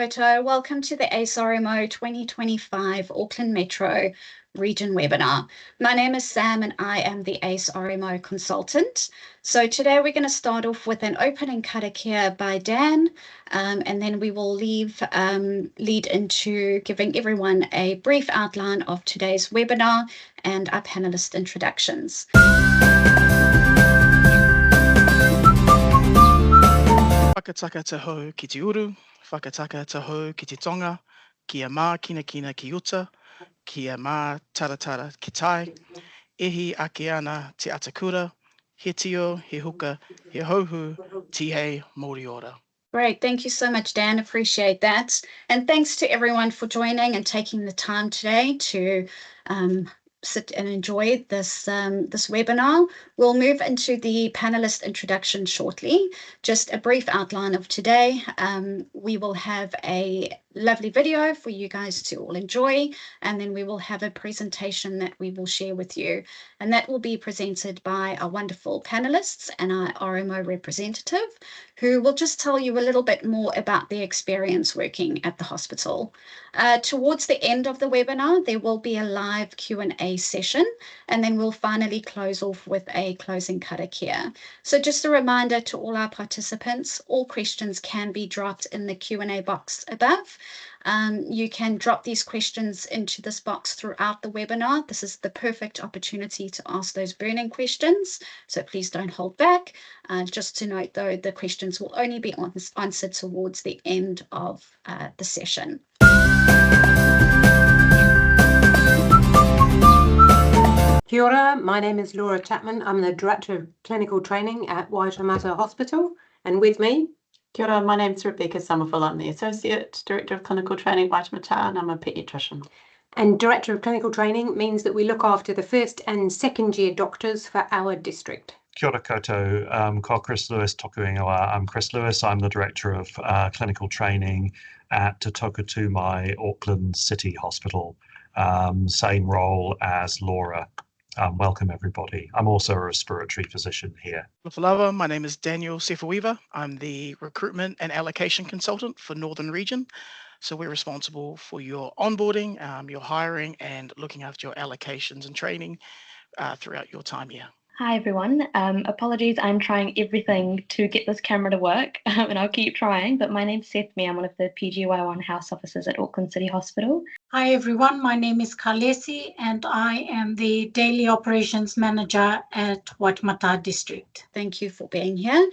koto. Welcome to the ACE RMO 2025 Auckland Metro Region webinar. My name is Sam and I am the ACE RMO consultant. So today we're going to start off with an opening karakia by Dan, and then we will lead into giving everyone a brief outline of today's webinar and our panelist introductions. Whakataka te hou ki te uru, whakataka te hou ki te tonga, kia mā kina ki uta, kia mā taratara ki tai, ihi ake ana te atakura, he tio, he huka, he hauhu, tihei mōri ora. Great, thank you so much, Dan. Appreciate that. And thanks to everyone for joining and taking the time today to sit and enjoy this webinar. We'll move into the panelist introduction shortly. Just a brief outline of today. We will have a lovely video for you guys to all enjoy, and then we will have a presentation that we will share with you, and that will be presented by our wonderful panelists and our RMO representative, who will just tell you a little bit more about their experience working at the hospital. Towards the end of the webinar, there will be a live Q&A session, and then we'll finally close off with a closing karakia. So just a reminder to all our participants, all questions can be dropped in the Q&A box above. You can drop these questions into this box throughout the webinar. This is the perfect opportunity to ask those burning questions, so please don't hold back. Just to note though, the questions will only be answered towards the end of the session. Kia ora, my name is Laura Chapman. I'm the Director of Clinical Training at Waitemata Hospital, and with me, Kia ora, my name's Rebecca Summerville. I'm the Associate Director of Clinical Training at Waitemata, and I'm a paediatrician. And Director of Clinical Training means that we look after the first and second year doctors for our district. Kia ora koutou, ko Chris Lewis toku ingoa. I'm Chris Lewis. I'm the Director of Clinical Training at Te Tokutumai Auckland City Hospital. Same role as Laura. Welcome everybody. I'm also a respiratory physician here. Lafalawa, my name is Daniel Sefawiva. I'm the Recruitment and Allocation Consultant for Northern Region. So we're responsible for your onboarding, your hiring, and looking after your allocations and training throughout your time here. Hi everyone, apologies, I'm trying everything to get this camera to work and I'll keep trying, but my name's Seth Mee. I'm one of the PGY1 house officers at Auckland City Hospital. Hi everyone, my name is Kalesi and I am the Daily Operations Manager at Waitemata District. Thank you for being here.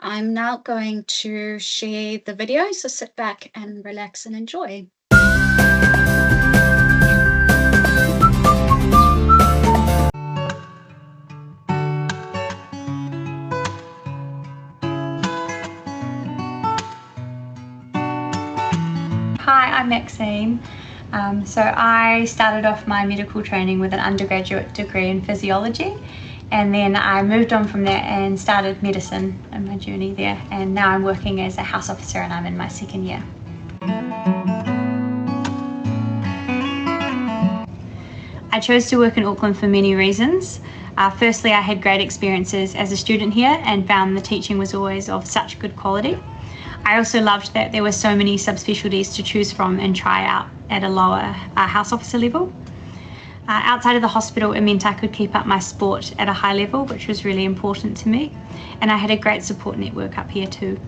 I'm now going to share the video, so sit back and relax and enjoy. Hi, I'm Maxine. So I started off my medical training with an undergraduate degree in physiology, and then I moved on from there and started medicine in my journey there, and now I'm working as a house officer and I'm in my second year. I chose to work in Auckland for many reasons. Firstly, I had great experiences as a student here and found the teaching was always of such good quality. I also loved that there were so many subspecialties to choose from and try out at a lower house officer level. Outside of the hospital, it meant I could keep up my sport at a high level, which was really important to me. And I had a great support network up here too.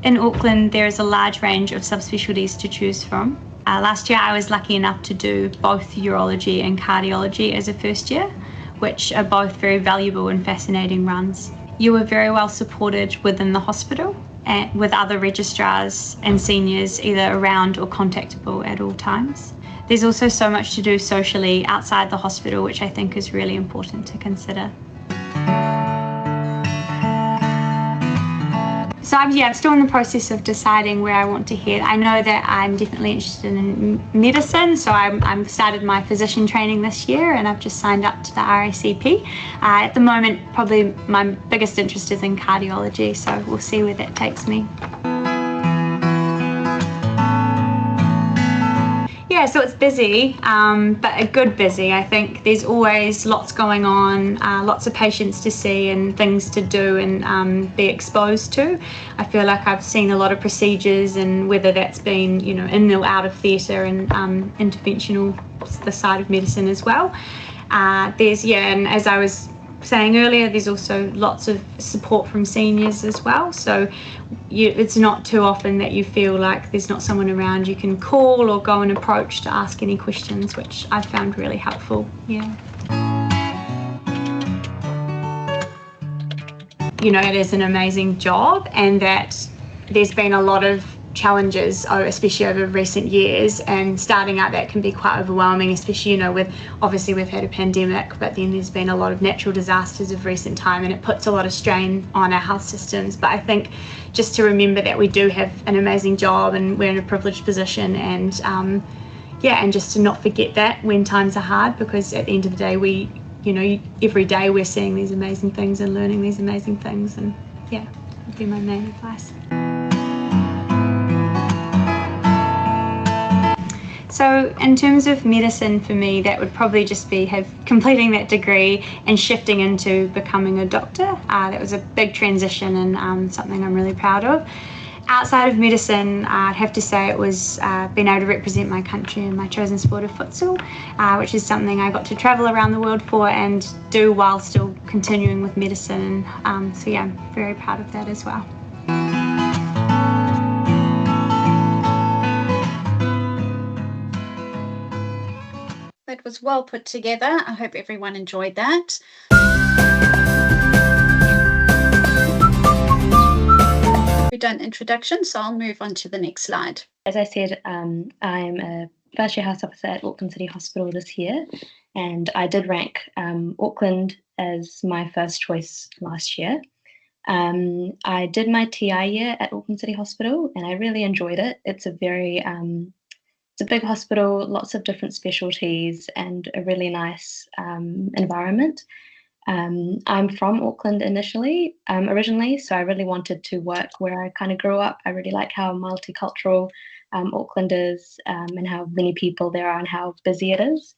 In Auckland, there is a large range of subspecialties to choose from. Last year, I was lucky enough to do both urology and cardiology as a first year, which are both very valuable and fascinating runs. You were very well supported within the hospital and with other registrars and seniors either around or contactable at all times. There's also so much to do socially outside the hospital, which I think is really important to consider. So I'm still in the process of deciding where I want to head. I know that I'm definitely interested in medicine, so I've started my physician training this year and I've just signed up to the RACP. At the moment, probably my biggest interest is in cardiology, so we'll see where that takes me. Yeah, Yeah, so it's busy, but a good busy. I think there's always lots going on, lots of patients to see and things to do and be exposed to. I feel like I've seen a lot of procedures, and whether that's been, you know, in or out of theatre and interventional, the side of medicine as well. And as I was saying earlier, there's also lots of support from seniors as well. So it's not too often that you feel like there's not someone around you can call or go and approach to ask any questions, which I found really helpful. Yeah. You know, it is an amazing job, and that there's been a lot of challenges, especially over recent years, and starting out that can be quite overwhelming, especially, you know, with obviously we've had a pandemic, but then there's been a lot of natural disasters of recent time, and it puts a lot of strain on our health systems. But I think just to remember that we do have an amazing job and we're in a privileged position, and and just to not forget that when times are hard, because at the end of the day, we, you know, every day we're seeing these amazing things and learning these amazing things, and yeah, that'd be my main advice. So in terms of medicine, for me, that would probably just be completing that degree and shifting into becoming a doctor. That was a big transition and something I'm really proud of. Outside of medicine, I'd have to say it was being able to represent my country in my chosen sport of futsal, which is something I got to travel around the world for and do while still continuing with medicine. So yeah, I'm very proud of that as well. That was well put together. I hope everyone enjoyed that. We've done introduction, so I'll move on to the next slide. As I said, I'm a first year house officer at Auckland City Hospital this year, and I did rank Auckland as my first choice last year. I did my TI year at Auckland City Hospital, and I really enjoyed it. It's a very it's a big hospital, lots of different specialties, and a really nice environment. I'm from Auckland originally, so I really wanted to work where I kind of grew up. I really like how multicultural Auckland is, and how many people there are and how busy it is.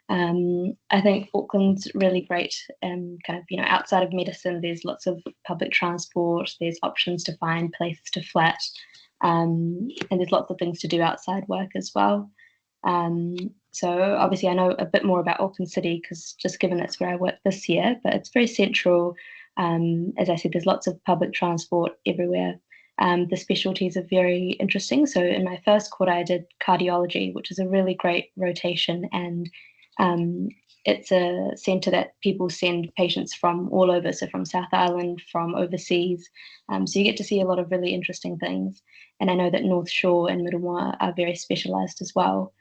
I think Auckland's really great, kind of, you know, outside of medicine, there's lots of public transport, there's options to find places to flat, and there's lots of things to do outside work as well. So obviously I know a bit more about Auckland City because just given that's where I work this year, but it's very central. As I said, there's lots of public transport everywhere. The specialties are very interesting. So in my first quarter, I did cardiology, which is a really great rotation, and it's a centre that people send patients from all over, so from South Island, from overseas. So you get to see a lot of really interesting things. And I know that North Shore and Middlemore are very specialised as well.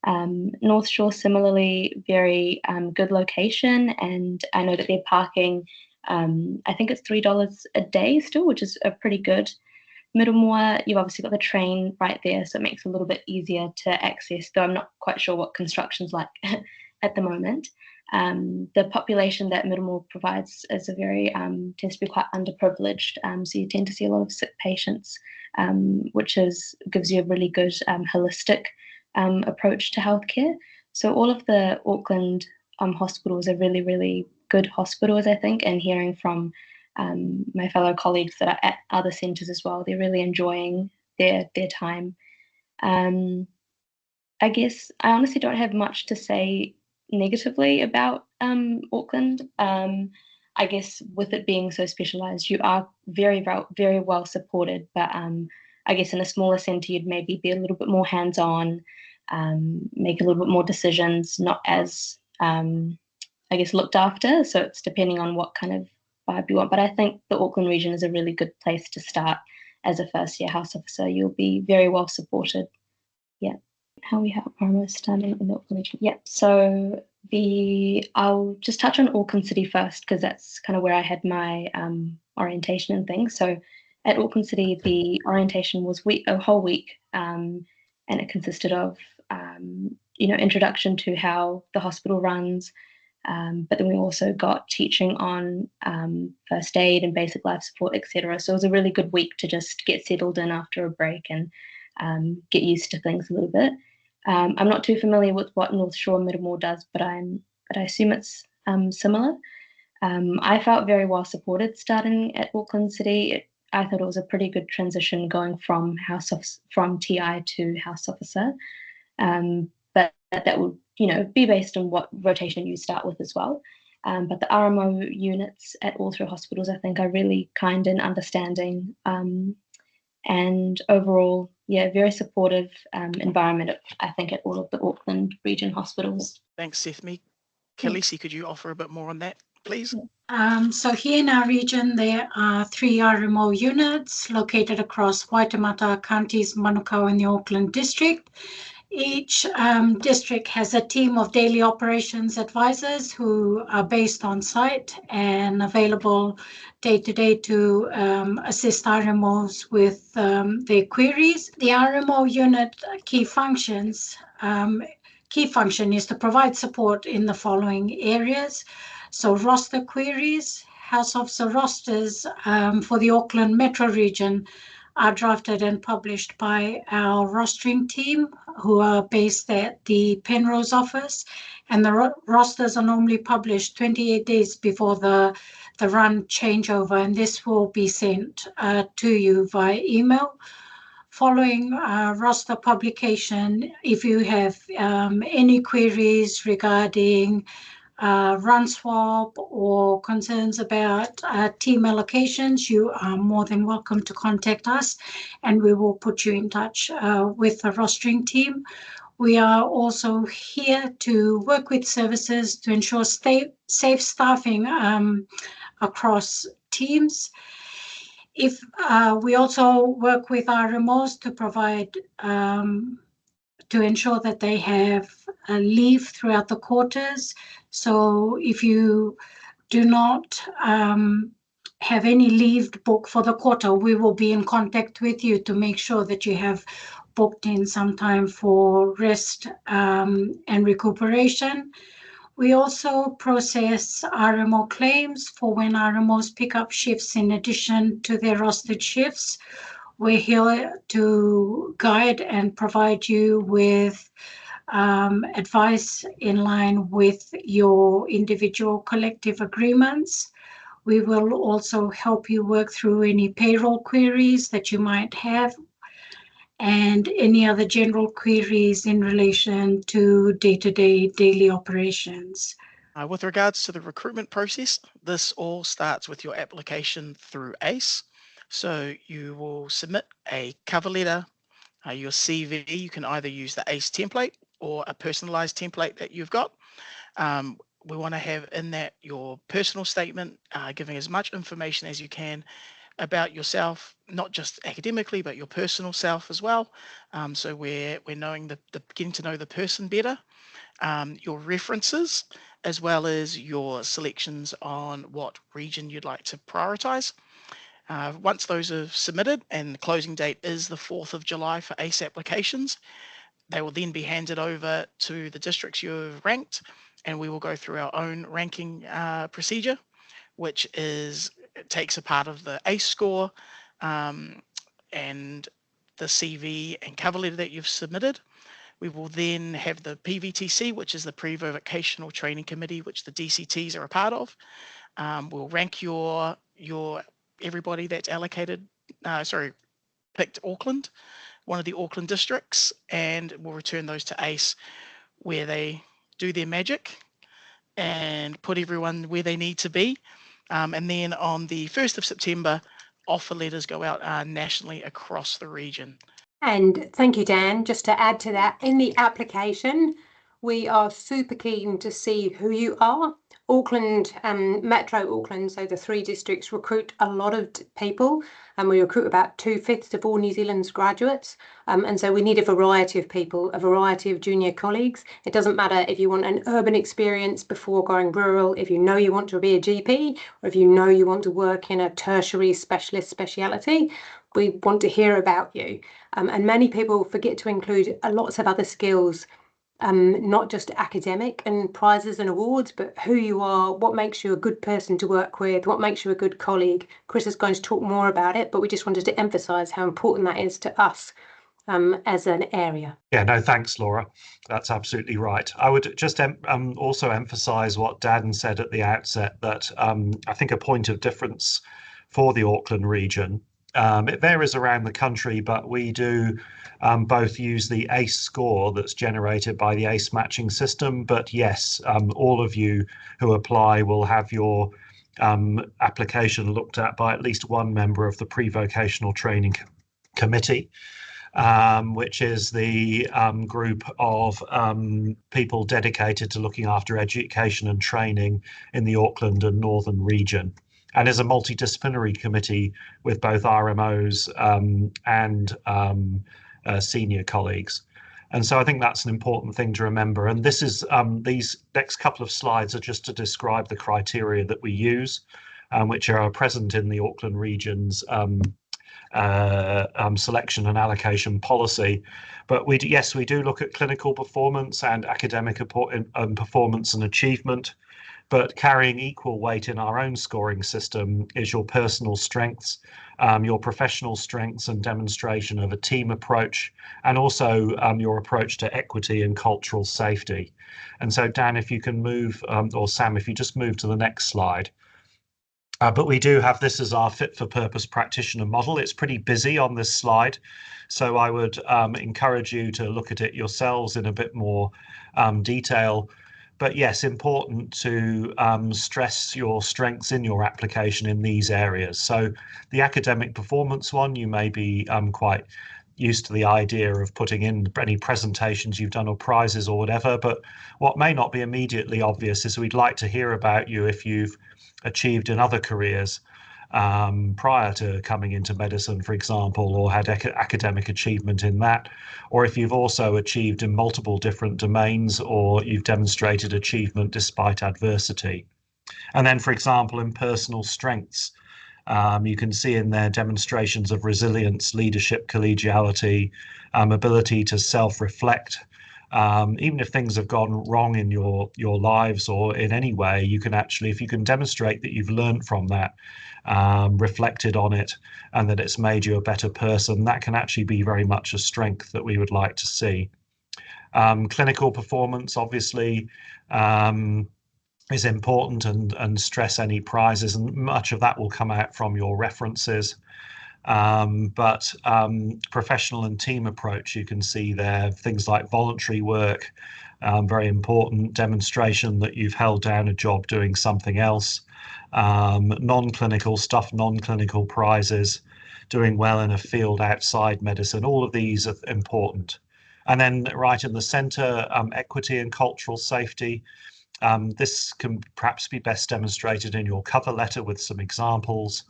North Shore, similarly, very good location, and I know that they're parking, I think it's $3 a day still, which is a pretty good. Middlemore, you've obviously got the train right there, so it makes it a little bit easier to access, though I'm not quite sure what construction's like at the moment. The population that Middlemore provides is a very, tends to be quite underprivileged, so you tend to see a lot of sick patients, which gives you a really good holistic approach to healthcare. So all of the Auckland hospitals are really, really good hospitals, I think, and hearing from my fellow colleagues that are at other centres as well, they're really enjoying their time. I guess I honestly don't have much to say negatively about Auckland. I guess with it being so specialised, you are very, very well supported, but I guess in a smaller centre, you'd maybe be a little bit more hands-on, make a little bit more decisions, not as, I guess, looked after. So it's depending on what kind of vibe you want. But I think the Auckland region is a really good place to start as a first-year house officer. You'll be very well supported. Yeah. How we have RMO starting in the Auckland region. Yeah. So I'll just touch on Auckland City first because that's kind of where I had my orientation and things. So at Auckland City, the orientation was a whole week, and it consisted of introduction to how the hospital runs, but then we also got teaching on first aid and basic life support, etc. So it was a really good week to just get settled in after a break and get used to things a little bit. I'm not too familiar with what North Shore Miramore does, but I assume it's similar. I felt very well supported starting at Auckland City. I thought it was a pretty good transition going from TI to house officer, but that would be based on what rotation you start with as well. But the RMO units at all three hospitals, I think, are really kind and understanding, and overall, very supportive environment, I think, at all of the Auckland region hospitals. Thanks, Sethmi. Khaleesi, could you offer a bit more on that, please? So here in our region, there are 3 RMO units located across Waitemata counties, Manukau, and the Auckland district. Each district has a team of daily operations advisors who are based on site and available day to day to assist RMOs with their queries. The RMO unit key function is to provide support in the following areas. So roster queries, house officer rosters for the Auckland Metro region are drafted and published by our rostering team who are based at the Penrose office, and the rosters are normally published 28 days before the run changeover, and this will be sent to you via email. Following roster publication, if you have any queries regarding run swap or concerns about team allocations, you are more than welcome to contact us, and we will put you in touch with the rostering team. We are also here to work with services to ensure safe staffing across teams. If we also work with RMOs to provide to ensure that they have leave throughout the quarters. So if you do not have any leave booked for the quarter, we will be in contact with you to make sure that you have booked in some time for rest and recuperation. We also process RMO claims for when RMOs pick up shifts in addition to their rostered shifts. We're here to guide and provide you with advice in line with your individual collective agreements. We will also help you work through any payroll queries that you might have and any other general queries in relation to day-to-day daily operations. With regards to the recruitment process, this all starts with your application through ACE. So you will submit a cover letter, your CV. You can either use the ACE template or a personalized template that you've got. We want to have in that your personal statement, giving as much information as you can about yourself, not just academically, but your personal self as well. So we're knowing getting to know the person better. Your references, as well as your selections on what region you'd like to prioritize. Once those are submitted, and the closing date is the 4th of July for ACE applications, they will then be handed over to the districts you've ranked, and we will go through our own ranking procedure, which takes a part of the ACE score and the CV and cover letter that you've submitted. We will then have the PVTC, which is the Pre-Vocational Training Committee, which the DCTs are a part of. We'll rank your everybody that's allocated, picked Auckland, one of the Auckland districts, and we'll return those to ACE, where they do their magic and put everyone where they need to be. And then on the 1st of September, offer letters go out nationally across the region. And thank you, Dan. Just to add to that, in the application, we are super keen to see who you are. Auckland, Metro Auckland, so the 3 districts recruit a lot of people, and we recruit about 2/5 of all New Zealand's graduates. And so we need a variety of people, a variety of junior colleagues. It doesn't matter if you want an urban experience before going rural, if you know you want to be a GP, or if you know you want to work in a tertiary specialist speciality. We want to hear about you. And many people forget to include lots of other skills, not just academic and prizes and awards, but who you are, what makes you a good person to work with, what makes you a good colleague. Chris is going to talk more about it, but we just wanted to emphasise how important that is to us as an area. Yeah, no, thanks, Laura. That's absolutely right. I would just also emphasise what Dan said at the outset, that I think a point of difference for the Auckland region, it varies around the country, but we do both use the ACE score that's generated by the ACE matching system. But yes, all of you who apply will have your application looked at by at least one member of the pre-vocational training committee, which is the group of people dedicated to looking after education and training in the Auckland and Northern region, and is a multidisciplinary committee with both RMOs and senior colleagues. And so I think that's an important thing to remember. And this is these next couple of slides are just to describe the criteria that we use, which are present in the Auckland region's selection and allocation policy. But we do look at clinical performance and academic performance and achievement, but carrying equal weight in our own scoring system is your personal strengths, your professional strengths and demonstration of a team approach, and also your approach to equity and cultural safety. And so Dan, if you can move, or Sam, if you just move to the next slide. But we do have this as our fit for purpose practitioner model. It's pretty busy on this slide, so I would encourage you to look at it yourselves in a bit more detail. But yes, important to stress your strengths in your application in these areas. So the academic performance one, you may be quite used to the idea of putting in any presentations you've done or prizes or whatever, but what may not be immediately obvious is we'd like to hear about you if you've achieved in other careers prior to coming into medicine, for example, or had academic achievement in that, or if you've also achieved in multiple different domains, or you've demonstrated achievement despite adversity. And then, for example, in personal strengths, you can see in there demonstrations of resilience, leadership, collegiality, ability to self-reflect. Even if things have gone wrong in your lives or in any way, you can actually, if you can demonstrate that you've learned from that, reflected on it, and that it's made you a better person, that can actually be very much a strength that we would like to see. Clinical performance, obviously, is important, and stress any prizes, and much of that will come out from your references. But professional and team approach, you can see there things like voluntary work, very important, demonstration that you've held down a job doing something else, non-clinical stuff, non-clinical prizes, doing well in a field outside medicine, all of these are important. And then right in the centre, equity and cultural safety. This can perhaps be best demonstrated in your cover letter with some examples.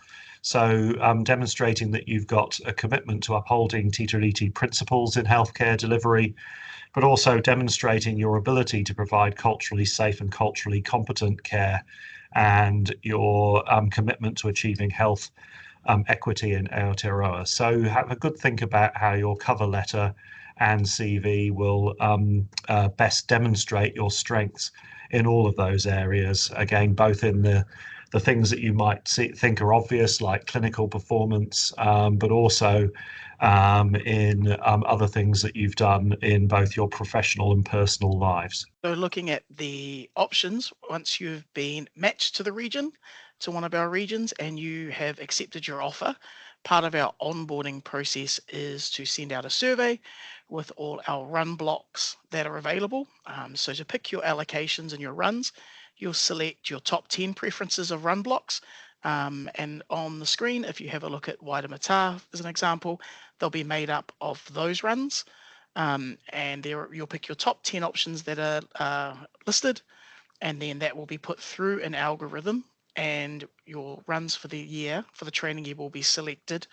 So demonstrating that you've got a commitment to upholding Te Tiriti principles in healthcare delivery, but also demonstrating your ability to provide culturally safe and culturally competent care, and your commitment to achieving health equity in Aotearoa. So have a good think about how your cover letter and CV will best demonstrate your strengths in all of those areas. Again, both in the things that you might think are obvious, like clinical performance, but also in other things that you've done in both your professional and personal lives. So looking at the options, once you've been matched to the region, to one of our regions, and you have accepted your offer, part of our onboarding process is to send out a survey with all our run blocks that are available. So to pick your allocations and your runs, you'll select your top 10 preferences of run blocks. And on the screen, if you have a look at Waitemata as an example, they'll be made up of those runs. And there you'll pick your top 10 options that are listed, and then that will be put through an algorithm, and your runs for the year, for the training year, will be selected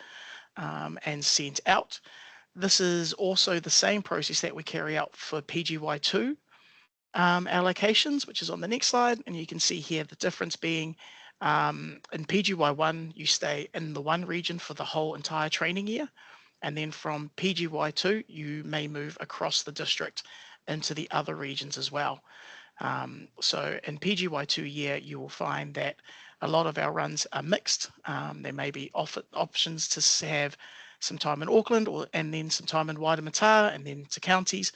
and sent out. This is also the same process that we carry out for PGY2 allocations, which is on the next slide. And you can see here the difference being in PGY1, you stay in the one region for the whole entire training year. And then from PGY2, you may move across the district into the other regions as well. So in PGY2 year, you will find that a lot of our runs are mixed. There may be options to have some time in Auckland, and then some time in Waitemata, and then to counties,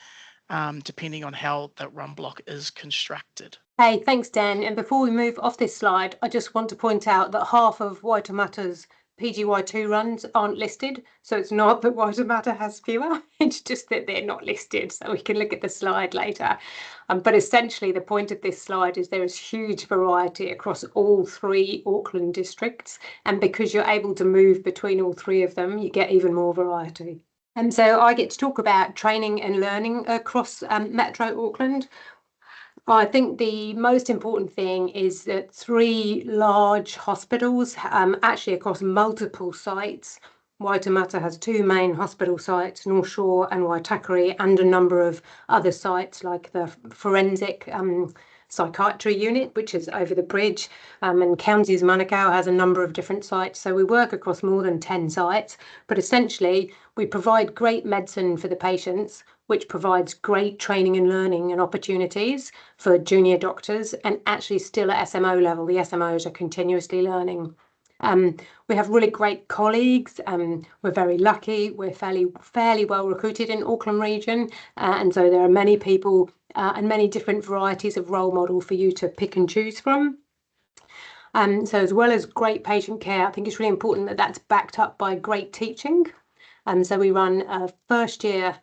depending on how that run block is constructed. Hey, thanks, Dan. And before we move off this slide, I just want to point out that half of Waitemata's PGY2 runs aren't listed. So it's not that Waitemata has fewer, it's just that they're not listed. So we can look at the slide later. But essentially, the point of this slide is there is huge variety across all 3 Auckland districts. And because you're able to move between all 3 of them, you get even more variety. And so I get to talk about training and learning across Metro Auckland. I think the most important thing is that 3 large hospitals, actually across multiple sites. Waitemata has 2 main hospital sites, North Shore and Waitakere, and a number of other sites like the forensic psychiatry unit, which is over the bridge, and Counties Manukau has a number of different sites. So we work across more than 10 sites, but essentially we provide great medicine for the patients, which provides great training and learning and opportunities for junior doctors, and actually still at SMO level, the SMOs are continuously learning. We have really great colleagues. We're very lucky. We're fairly well recruited in Auckland region, and so there are many people and many different varieties of role model for you to pick and choose from. So as well as great patient care, I think it's really important that that's backed up by great teaching. So we run a first year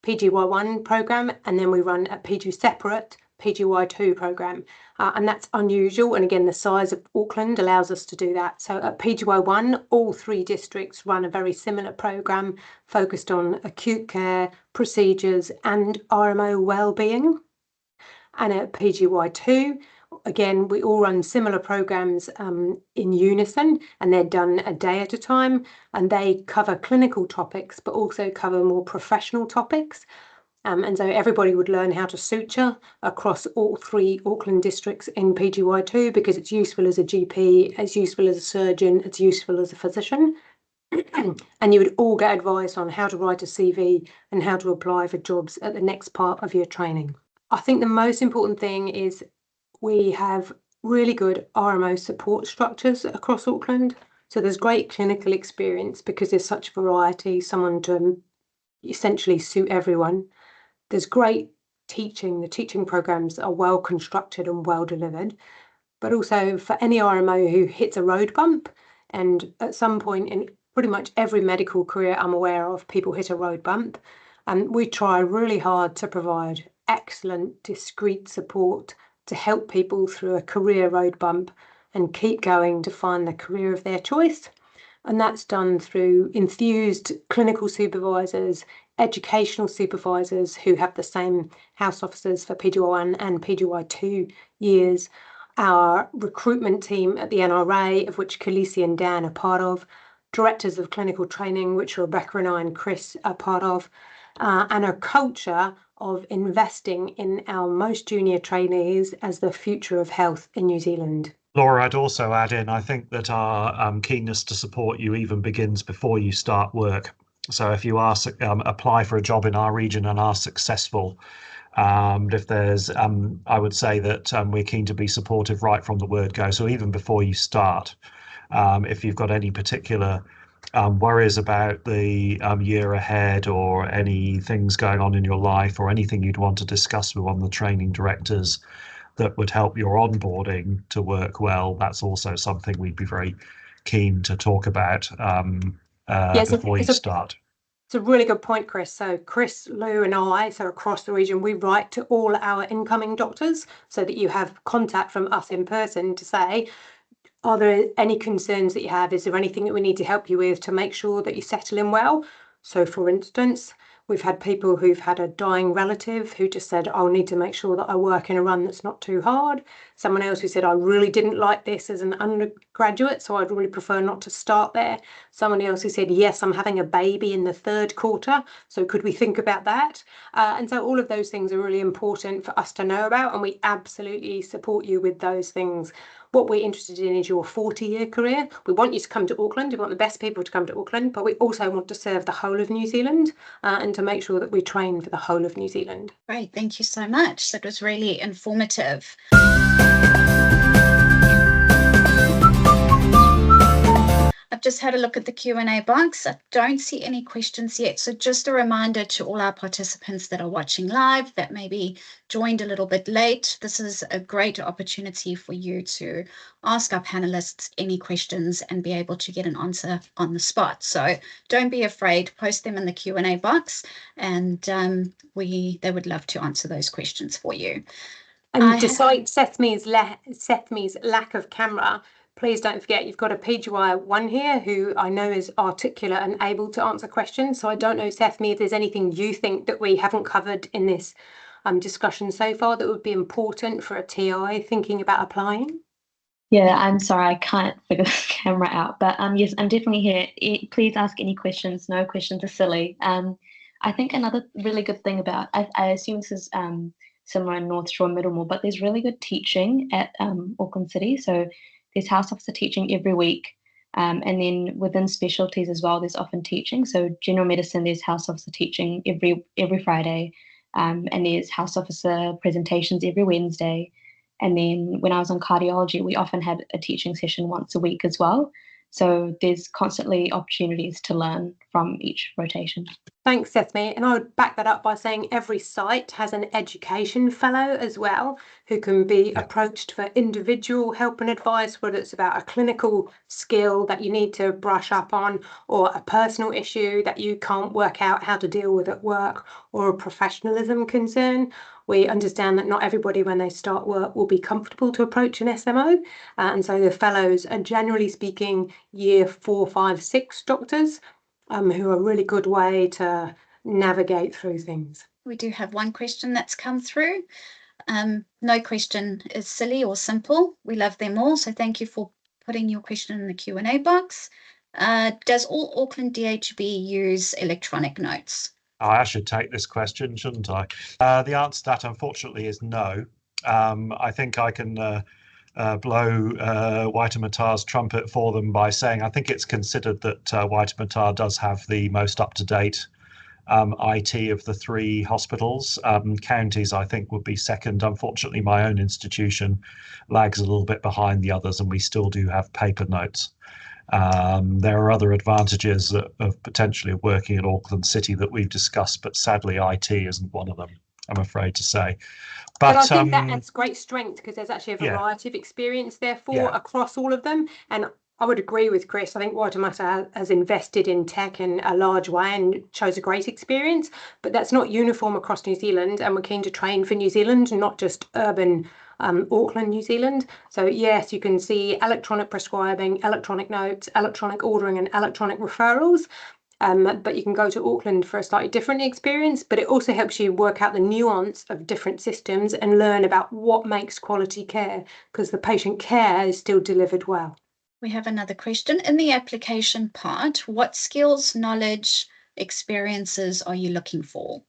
PGY1 program, and then we run a PG separate PGY2 program, and that's unusual, and again the size of Auckland allows us to do that. So at PGY1 all 3 districts run a very similar program focused on acute care, procedures and RMO wellbeing. And at PGY2 again we all run similar programs in unison, and they're done a day at a time, and they cover clinical topics but also cover more professional topics. And so everybody would learn how to suture across all 3 Auckland districts in PGY2 because it's useful as a GP, it's useful as a surgeon, it's useful as a physician. And you would all get advice on how to write a CV and how to apply for jobs at the next part of your training. I think the most important thing is we have really good RMO support structures across Auckland. So there's great clinical experience because there's such variety, someone to essentially suit everyone. There's great teaching. The teaching programs are well constructed and well delivered, but also for any RMO who hits a road bump, and at some point in pretty much every medical career I'm aware of, people hit a road bump, and we try really hard to provide excellent, discreet support to help people through a career road bump and keep going to find the career of their choice. And that's done through enthused clinical supervisors, educational supervisors who have the same house officers for PGY1 and PGY2 years, our recruitment team at the NRA, of which Khaleesi and Dan are part of, directors of clinical training, which Rebecca and I and Chris are part of, and a culture of investing in our most junior trainees as the future of health in New Zealand. Laura, I'd also add in, I think that our keenness to support you even begins before you start work. So if you are apply for a job in our region and are successful, if there's, I would say that we're keen to be supportive right from the word go. So even before you start, if you've got any particular worries about the year ahead, or any things going on in your life, or anything you'd want to discuss with one of the training directors that would help your onboarding to work well, that's also something we'd be very keen to talk about before you start. It's a really good point, Chris. So Chris, Lou and I, so across the region, we write to all our incoming doctors so that you have contact from us in person to say, are there any concerns that you have? Is there anything that we need to help you with to make sure that you settle in well? So for instance, we've had people who've had a dying relative who just said, I'll need to make sure that I work in a run that's not too hard. Someone else who said, I really didn't like this as an undergraduate, so I'd really prefer not to start there. Someone else who said, yes, I'm having a baby in the 3rd quarter, so could we think about that? And so all of those things are really important for us to know about, and we absolutely support you with those things. What we're interested in is your 40-year career. We want you to come to Auckland. We want the best people to come to Auckland, but we also want to serve the whole of New Zealand and to make sure that we train for the whole of New Zealand. Great, thank you so much. That was really informative. I've just just had a look at the Q&A box. I don't see any questions yet. So just a reminder to all our participants that are watching live that maybe joined a little bit late. This is a great opportunity for you to ask our panelists any questions and be able to get an answer on the spot. So don't be afraid, post them in the Q&A box, and they would love to answer those questions for you. And despite Sethmi's lack of camera, please don't forget you've got a PGY1 here who I know is articulate and able to answer questions. So I don't know, Sethmi, if there's anything you think that we haven't covered in this discussion so far that would be important for a TI thinking about applying. Yeah, I'm sorry, I can't figure the camera out, but yes, I'm definitely here. Please ask any questions. No questions are silly. I think another really good thing about, I assume this is similar in North Shore and Middlemore, but there's really good teaching at Auckland City. So there's house officer teaching every week. And then within specialties as well, there's often teaching. So general medicine, there's house officer teaching every Friday. And there's house officer presentations every Wednesday. And then when I was on cardiology, we often had a teaching session once a week as well. So there's constantly opportunities to learn from each rotation. Thanks, Sethmi. And I would back that up by saying every site has an education fellow as well, who can be approached for individual help and advice, whether it's about a clinical skill that you need to brush up on, or a personal issue that you can't work out how to deal with at work, or a professionalism concern. We understand that not everybody, when they start work, will be comfortable to approach an SMO. And so the fellows are, generally speaking, year 4, 5, 6 doctors, who are a really good way to navigate through things. We do have one question that's come through. No question is silly or simple. We love them all. So thank you for putting your question in the Q&A box. Does all Auckland DHB use electronic notes? I should take this question, shouldn't I? The answer to that, unfortunately, is no. I think I can blow Waitemata's trumpet for them by saying I think it's considered that Waitemata does have the most up-to-date IT of the 3 hospitals. Counties, I think, would be second. Unfortunately, my own institution lags a little bit behind the others, and we still do have paper notes. There are other advantages of potentially working at Auckland City that we've discussed, but sadly IT isn't one of them, I'm afraid to say. But I think that adds great strength because there's actually a variety of experience therefore across all of them. And I would agree with Chris. I think Waitemata has invested in tech in a large way and shows a great experience, but that's not uniform across New Zealand, and we're keen to train for New Zealand, not just urban Auckland, New Zealand. So yes, you can see electronic prescribing, electronic notes, electronic ordering and electronic referrals. But you can go to Auckland for a slightly different experience, but it also helps you work out the nuance of different systems and learn about what makes quality care, because the patient care is still delivered well. We have another question. In the application part, what skills, knowledge, experiences are you looking for?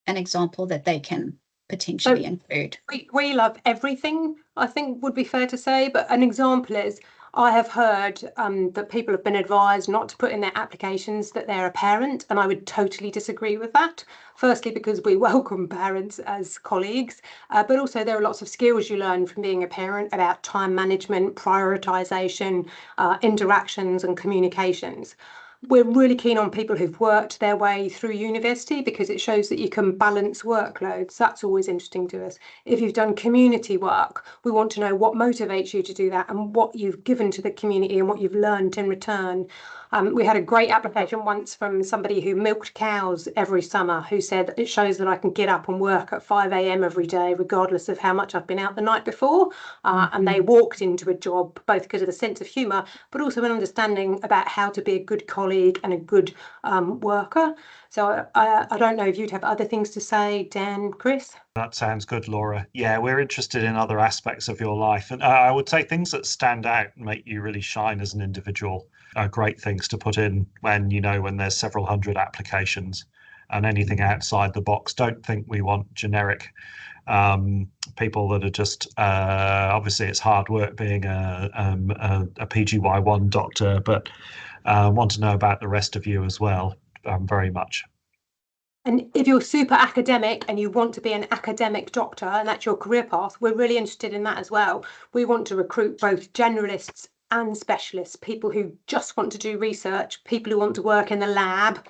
An example that they can potentially include. We love everything, I think would be fair to say, but an example is I have heard that people have been advised not to put in their applications that they're a parent, and I would totally disagree with that. Firstly, because we welcome parents as colleagues, but also there are lots of skills you learn from being a parent about time management, prioritisation, interactions and communications. We're really keen on people who've worked their way through university because it shows that you can balance workloads. That's always interesting to us. If you've done community work, we want to know what motivates you to do that and what you've given to the community and what you've learned in return. We had a great application once from somebody who milked cows every summer, who said it shows that I can get up and work at 5 a.m. every day, regardless of how much I've been out the night before. And they walked into a job both because of the sense of humour, but also an understanding about how to be a good colleague and a good worker. So I don't know if you'd have other things to say, Dan, Chris? That sounds good, Laura. Yeah, we're interested in other aspects of your life. And I would say things that stand out and make you really shine as an individual are great things to put in when there's several hundred applications, and anything outside the box. Don't think we want generic people that are just, obviously it's hard work being a PGY1 doctor, but want to know about the rest of you as well, very much. And if you're super academic and you want to be an academic doctor and that's your career path, we're really interested in that as well. We want to recruit both generalists and specialists, people who just want to do research, people who want to work in the lab,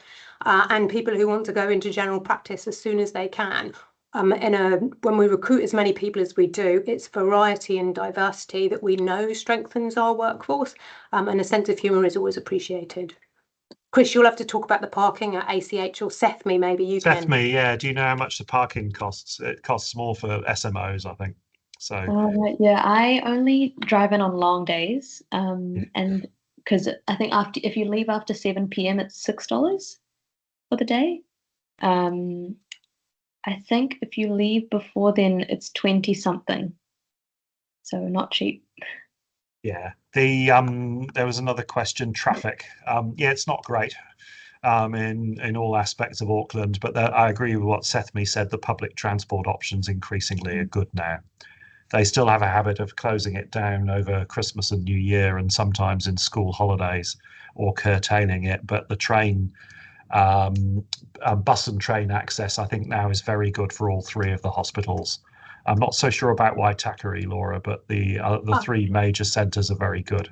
and people who want to go into general practice as soon as they can. When we recruit as many people as we do, it's variety and diversity that we know strengthens our workforce, and a sense of humour is always appreciated. Chris, you'll have to talk about the parking at ACH, or Sethme, maybe you can. Sethme, yeah. Do you know how much the parking costs? It costs more for SMOs, I think. So yeah, I only drive in on long days, and because I think if you leave after 7 p.m, it's $6 for the day. I think if you leave before then, it's 20 something. So not cheap. yeah, there was another question. Traffic. Yeah, it's not great in all aspects of Auckland, but I agree with what Sethme said. The public transport options increasingly are good now. They still have a habit of closing it down over Christmas and New Year, and sometimes in school holidays, or curtailing it. But the train, bus and train access, I think now is very good for all three of the hospitals. I'm not so sure about Waitakere, Laura, but the three major centres are very good.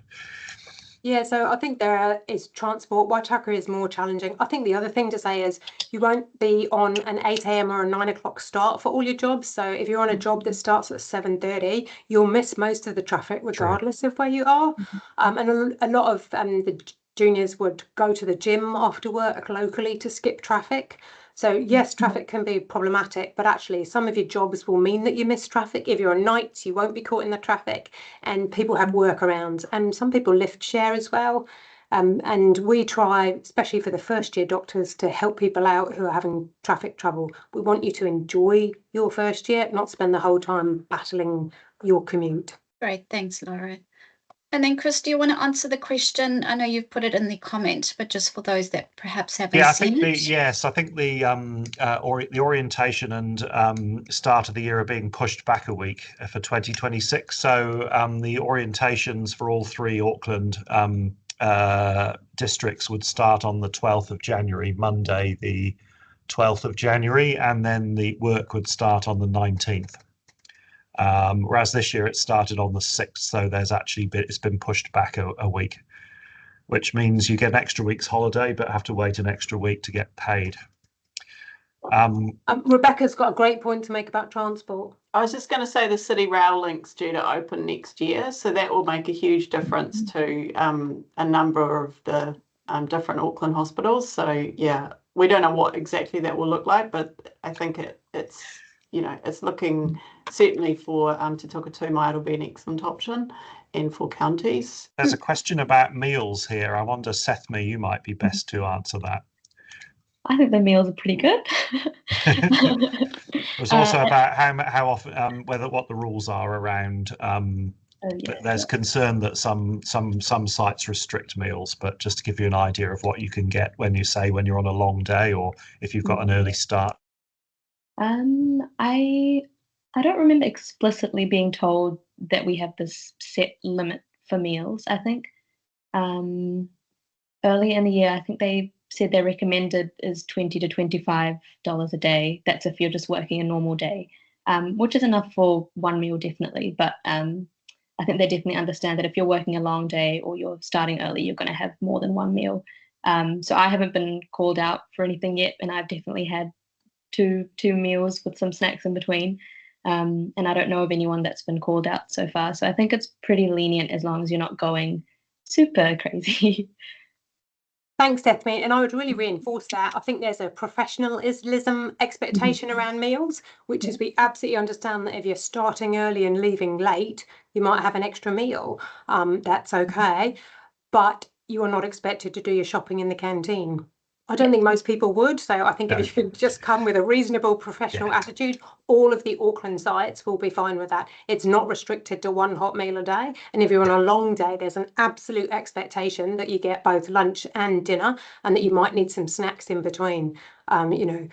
Yeah, so I think there is transport. Waitakere is more challenging. I think the other thing to say is you won't be on an 8 a.m. or a 9 o'clock start for all your jobs. So if you're on a job that starts at 7:30, you'll miss most of the traffic regardless of where you are. And a lot of the juniors would go to the gym after work locally to skip traffic. So yes, traffic can be problematic, but actually some of your jobs will mean that you miss traffic. If you're on nights, you won't be caught in the traffic, and people have workarounds, and some people lift share as well. And we try, especially for the first year doctors, to help people out who are having traffic trouble. We want you to enjoy your first year, not spend the whole time battling your commute. Great, thanks, Laura. And then, Chris, do you want to answer the question? I know you've put it in the comment, but just for those that perhaps haven't seen it. Yes, I think the orientation and start of the year are being pushed back a week for 2026. So the orientations for all three Auckland districts would start on the 12th of January, Monday, the 12th of January, and then the work would start on the 19th. Whereas this year it started on the 6th, so it's been pushed back a week, which means you get an extra week's holiday but have to wait an extra week to get paid. Rebecca's got a great point to make about transport. I was just going to say the City Rail link's due to open next year, so that will make a huge difference to a number of the different Auckland hospitals. So yeah, we don't know what exactly that will look like, but I think it's looking certainly for Te Toka-Tū-Mai, it'll be an excellent option, and for counties. There's a question about meals here. I wonder, Sethme, you might be best to answer that. I think the meals are pretty good. It was also about how often, what the rules are around. There's concern that some sites restrict meals, but just to give you an idea of what you can get when you're on a long day, or if you've got an early start. I don't remember explicitly being told that we have this set limit for meals. I think early in the year, I think they said their recommended is $20 to $25 a day. That's if you're just working a normal day, which is enough for one meal, definitely. But I think they definitely understand that if you're working a long day or you're starting early, you're going to have more than one meal. So I haven't been called out for anything yet, and I've definitely had two meals with some snacks in between. And I don't know of anyone that's been called out so far. So I think it's pretty lenient as long as you're not going super crazy. Thanks, Sethme. And I would really reinforce that. I think there's a professionalism expectation around meals, which is we absolutely understand that if you're starting early and leaving late, you might have an extra meal. That's okay. But you are not expected to do your shopping in the canteen. I don't think most people would. So I think if you just come with a reasonable professional attitude, all of the Auckland sites will be fine with that. It's not restricted to one hot meal a day. And if you're on a long day, there's an absolute expectation that you get both lunch and dinner, and that you might need some snacks in between. Khaleesi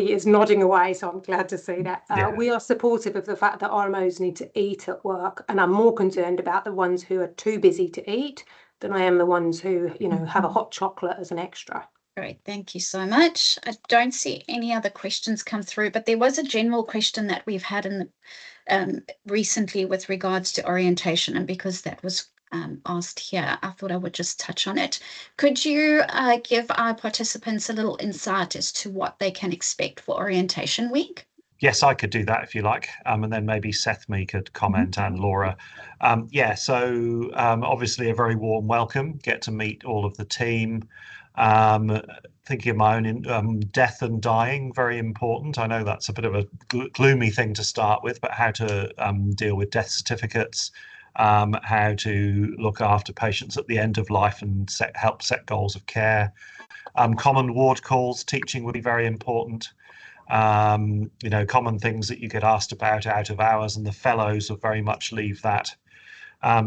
is nodding away, so I'm glad to see that. We are supportive of the fact that RMOs need to eat at work, and I'm more concerned about the ones who are too busy to eat than I am the ones who, have a hot chocolate as an extra. Great, thank you so much. I don't see any other questions come through, but there was a general question that we've had in the, recently with regards to orientation, and because that was asked here, I thought I would just touch on it. Could you give our participants a little insight as to what they can expect for Orientation Week? Yes, I could do that if you like, and then maybe Sethmi could comment and Laura. Yeah, so obviously a very warm welcome, get to meet all of the team. Thinking of my own death and dying, very important. I know that's a bit of a gloomy thing to start with, but how to deal with death certificates, how to look after patients at the end of life and help set goals of care. Common ward calls, teaching will be very important. You know, common things that you get asked about out of hours, and the fellows will very much leave that.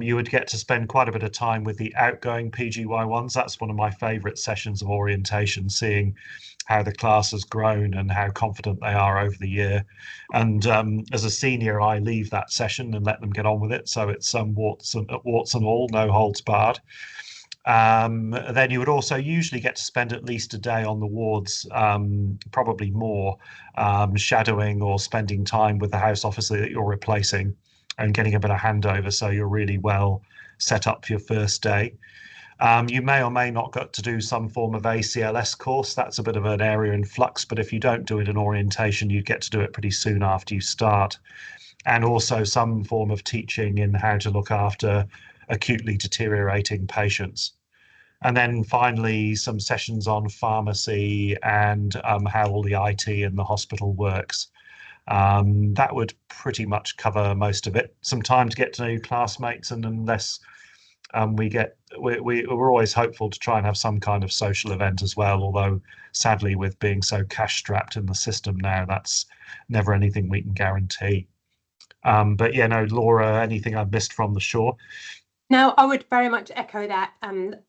You would get to spend quite a bit of time with the outgoing PGY1s. That's one of my favourite sessions of orientation, seeing how the class has grown and how confident they are over the year. And as a senior, I leave that session and let them get on with it. So it's warts and all, no holds barred. Then you would also usually get to spend at least a day on the wards, probably more, shadowing or spending time with the house officer that you're replacing and getting a bit of handover, so you're really well set up for your first day. You may or may not get to do some form of ACLS course. That's a bit of an area in flux, but if you don't do it in orientation, you get to do it pretty soon after you start. And also some form of teaching in how to look after acutely deteriorating patients. And then finally, some sessions on pharmacy and how all the IT in the hospital works. That would pretty much cover most of it. Some time to get to know your classmates, and unless we're always hopeful to try and have some kind of social event as well, although sadly with being so cash strapped in the system now, that's never anything we can guarantee. But yeah, no, Laura, anything I've missed from the shore? No, I would very much echo that.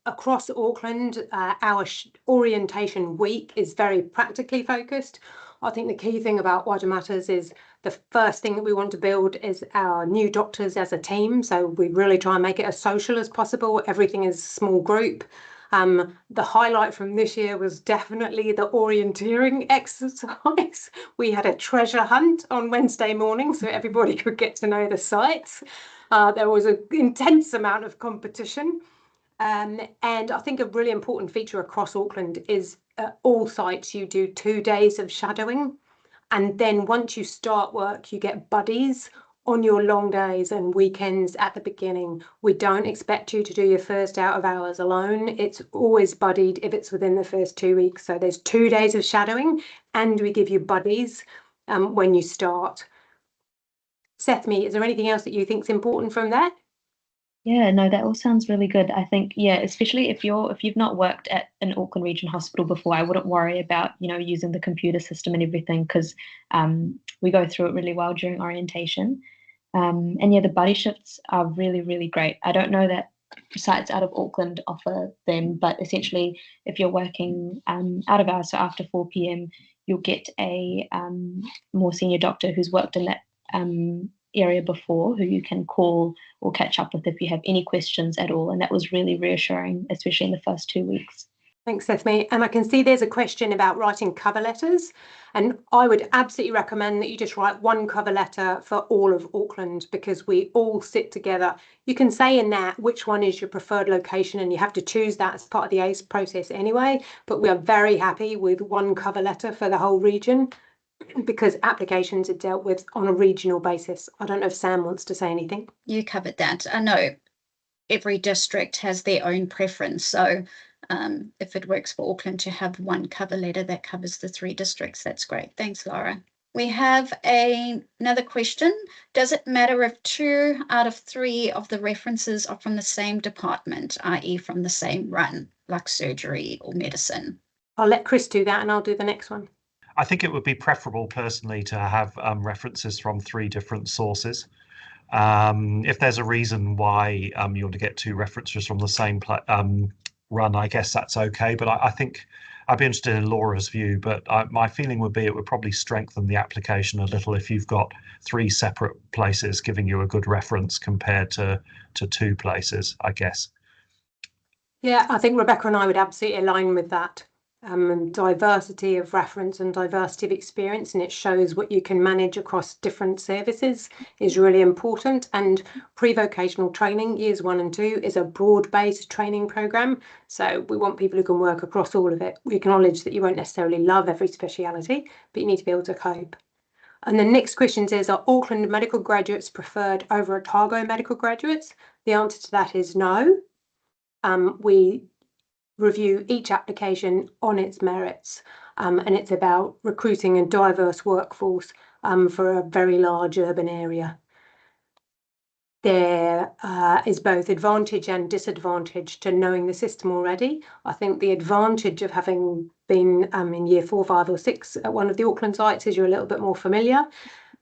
Across Auckland, our orientation week is very practically focused. I think the key thing about Waitamatas is the first thing that we want to build is our new doctors as a team. So we really try and make it as social as possible. Everything is a small group. The highlight from this year was definitely the orienteering exercise. We had a treasure hunt on Wednesday morning so everybody could get to know the sites. There was an intense amount of competition. And I think a really important feature across Auckland is at all sites you do 2 days of shadowing. And then once you start work, you get buddies on your long days and weekends at the beginning. We don't expect you to do your first out of hours alone. It's always buddied if it's within the first 2 weeks. So there's 2 days of shadowing and we give you buddies when you start. Sethmi, is there anything else that you think is important from that? Yeah, no, that all sounds really good. I think, yeah, especially if you've not worked at an Auckland Region hospital before, I wouldn't worry about, using the computer system and everything, because we go through it really well during orientation. And yeah, the buddy shifts are really, really great. I don't know that sites out of Auckland offer them, but essentially if you're working out of hours, so after 4 p.m, you'll get a more senior doctor who's worked in that area before, who you can call or catch up with if you have any questions at all. And that was really reassuring, especially in the first 2 weeks. Thanks, Sethmi. And I can see there's a question about writing cover letters. And I would absolutely recommend that you just write one cover letter for all of Auckland, because we all sit together. You can say in that which one is your preferred location, and you have to choose that as part of the ACE process anyway. But we are very happy with one cover letter for the whole region, because applications are dealt with on a regional basis. I don't know if Sam wants to say anything. You covered that. I know every district has their own preference. So if it works for Auckland to have one cover letter that covers the 3 districts, that's great. Thanks, Laura. We have another question. Does it matter if 2 out of 3 of the references are from the same department, i.e. from the same run, like surgery or medicine? I'll let Chris do that and I'll do the next one. I think it would be preferable personally to have references from 3 different sources. If there's a reason why you want to get 2 references from the same run, I guess that's okay. But I think I'd be interested in Laura's view, but my feeling would be it would probably strengthen the application a little if you've got 3 separate places giving you a good reference compared to 2 places, I guess. Yeah, I think Rebecca and I would absolutely align with that. diversity of reference and diversity of experience, and it shows what you can manage across different services is really important. And pre-vocational training, years 1 and 2, is a broad-based training program. So we want people who can work across all of it. We acknowledge that you won't necessarily love every speciality, but you need to be able to cope. And the next question is, are Auckland medical graduates preferred over Otago medical graduates? The answer to that is no. We review each application on its merits, and it's about recruiting a diverse workforce for a very large urban area. There is both advantage and disadvantage to knowing the system already. I think the advantage of having been in year 4, 5 or 6 at one of the Auckland sites is you're a little bit more familiar.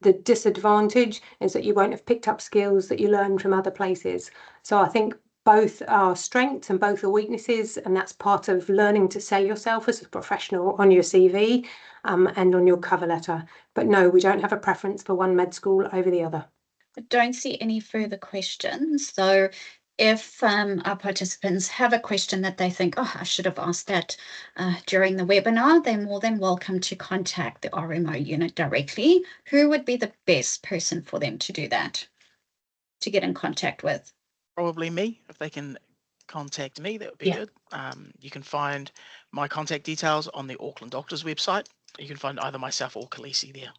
The disadvantage is that you won't have picked up skills that you learned from other places. So I think both are strengths and both are weaknesses, and that's part of learning to sell yourself as a professional on your CV and on your cover letter. But no, we don't have a preference for one med school over the other. I don't see any further questions. So if our participants have a question that they think, oh, I should have asked that during the webinar, they're more than welcome to contact the RMO unit directly. Who would be the best person for them to do that, to get in contact with? Probably me. If they can contact me, that would be good. You can find my contact details on the Auckland Doctors website. You can find either myself or Khaleesi there.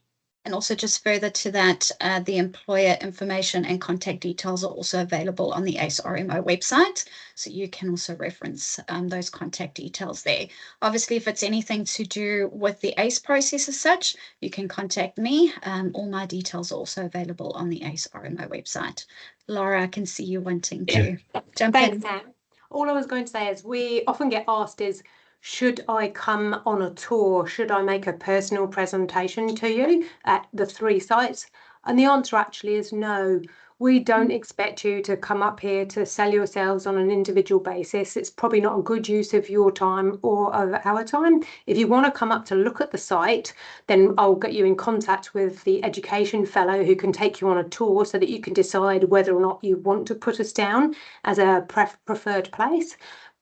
And also just further to that, the employer information and contact details are also available on the ACE RMO website. So you can also reference those contact details there. Obviously, if it's anything to do with the ACE process as such, you can contact me. All my details are also available on the ACE RMO website. Laura, I can see you wanting to jump in. Thanks, Sam. All I was going to say is we often get asked is, should I come on a tour? Should I make a personal presentation to you at the 3 sites? And the answer actually is no. We don't expect you to come up here to sell yourselves on an individual basis. It's probably not a good use of your time or of our time. If you want to come up to look at the site, then I'll get you in contact with the education fellow who can take you on a tour so that you can decide whether or not you want to put us down as a preferred place.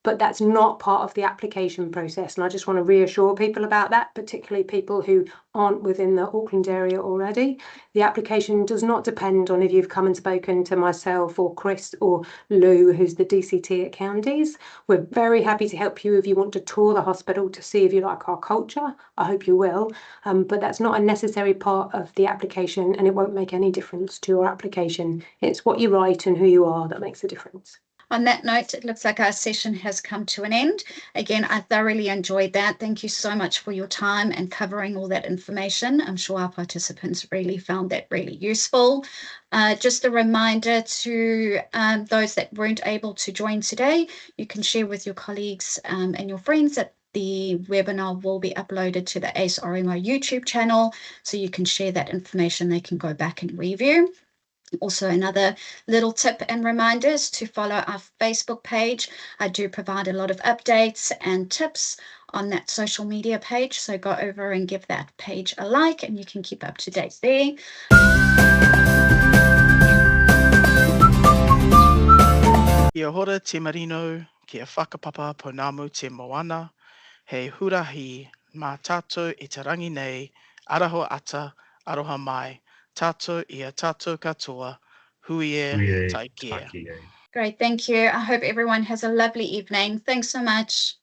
But that's not part of the application process. And I just want to reassure people about that, particularly people who aren't within the Auckland area already. The application does not depend on if you've come and spoken to myself or Chris or Lou, who's the DCT at Counties. We're very happy to help you if you want to tour the hospital to see if you like our culture. I hope you will. But that's not a necessary part of the application, and it won't make any difference to your application. It's what you write and who you are that makes a difference. On that note, it looks like our session has come to an end. Again, I thoroughly enjoyed that. Thank you so much for your time and covering all that information. I'm sure our participants really found that really useful. Just a reminder to those that weren't able to join today, you can share with your colleagues and your friends that the webinar will be uploaded to the ACE RMO YouTube channel, so you can share that information. They can go back and review. Also, another little tip and reminders to follow our Facebook page. I do provide a lot of updates and tips on that social media page, so go over and give that page a like and you can keep up to date there. Kia hora te marino, kia whakapapa ponamu te moana, he hurahi mā tātou e te rangi nei, araho ata, aroha mai. Tato ia tato katoa, hui e tai kia. Great, thank you. I hope everyone has a lovely evening. Thanks so much.